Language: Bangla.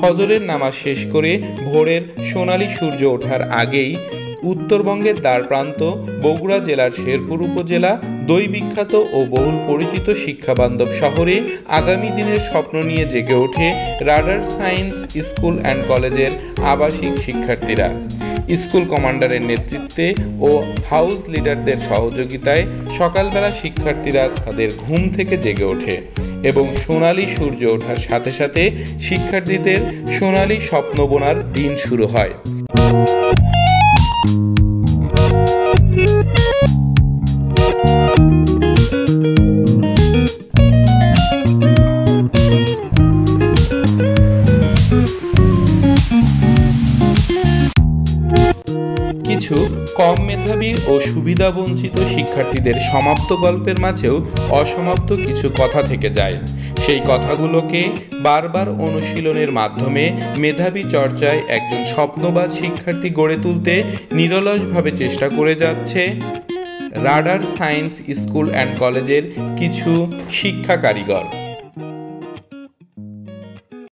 ফজরের নামাজ শেষ করে ভোরের সোনালী সূর্য ওঠার আগেই উত্তরবঙ্গের দ্বারপ্রান্ত বগুড়া জেলার শেরপুর উপজেলা দই বিখ্যাত ও বহুল পরিচিত শিক্ষাবান্ধব শহরে আগামী দিনের স্বপ্ন নিয়ে জেগে ওঠে রাডার সায়েন্স স্কুল অ্যান্ড কলেজের আবাসিক শিক্ষার্থীরা। স্কুল কমান্ডারের নেতৃত্বে ও হাউস লিডারদের সহযোগিতায় সকালবেলা শিক্ষার্থীরা তাদের ঘুম থেকে জেগে ওঠে এবং সোনালী সূর্য ওঠার সাথে সাথে শিক্ষার্থীদের সোনালী স্বপ্ন বোনার দিন শুরু হয়। কিছু কম মেধাবী ও সুবিধাবঞ্চিত শিক্ষার্থীদের সমাপ্ত গল্পের মাঝেও অসমাপ্ত কিছু কথা থেকে যায়। সেই কথাগুলোকে বারবার অনুশীলনের মাধ্যমে মেধাবী চর্চায় একজন স্বপ্নবাজ শিক্ষার্থী গড়ে তুলতে নিরলসভাবে চেষ্টা করে যাচ্ছে রাডার সায়েন্স স্কুল অ্যান্ড কলেজের কিছু শিক্ষা কারিগর।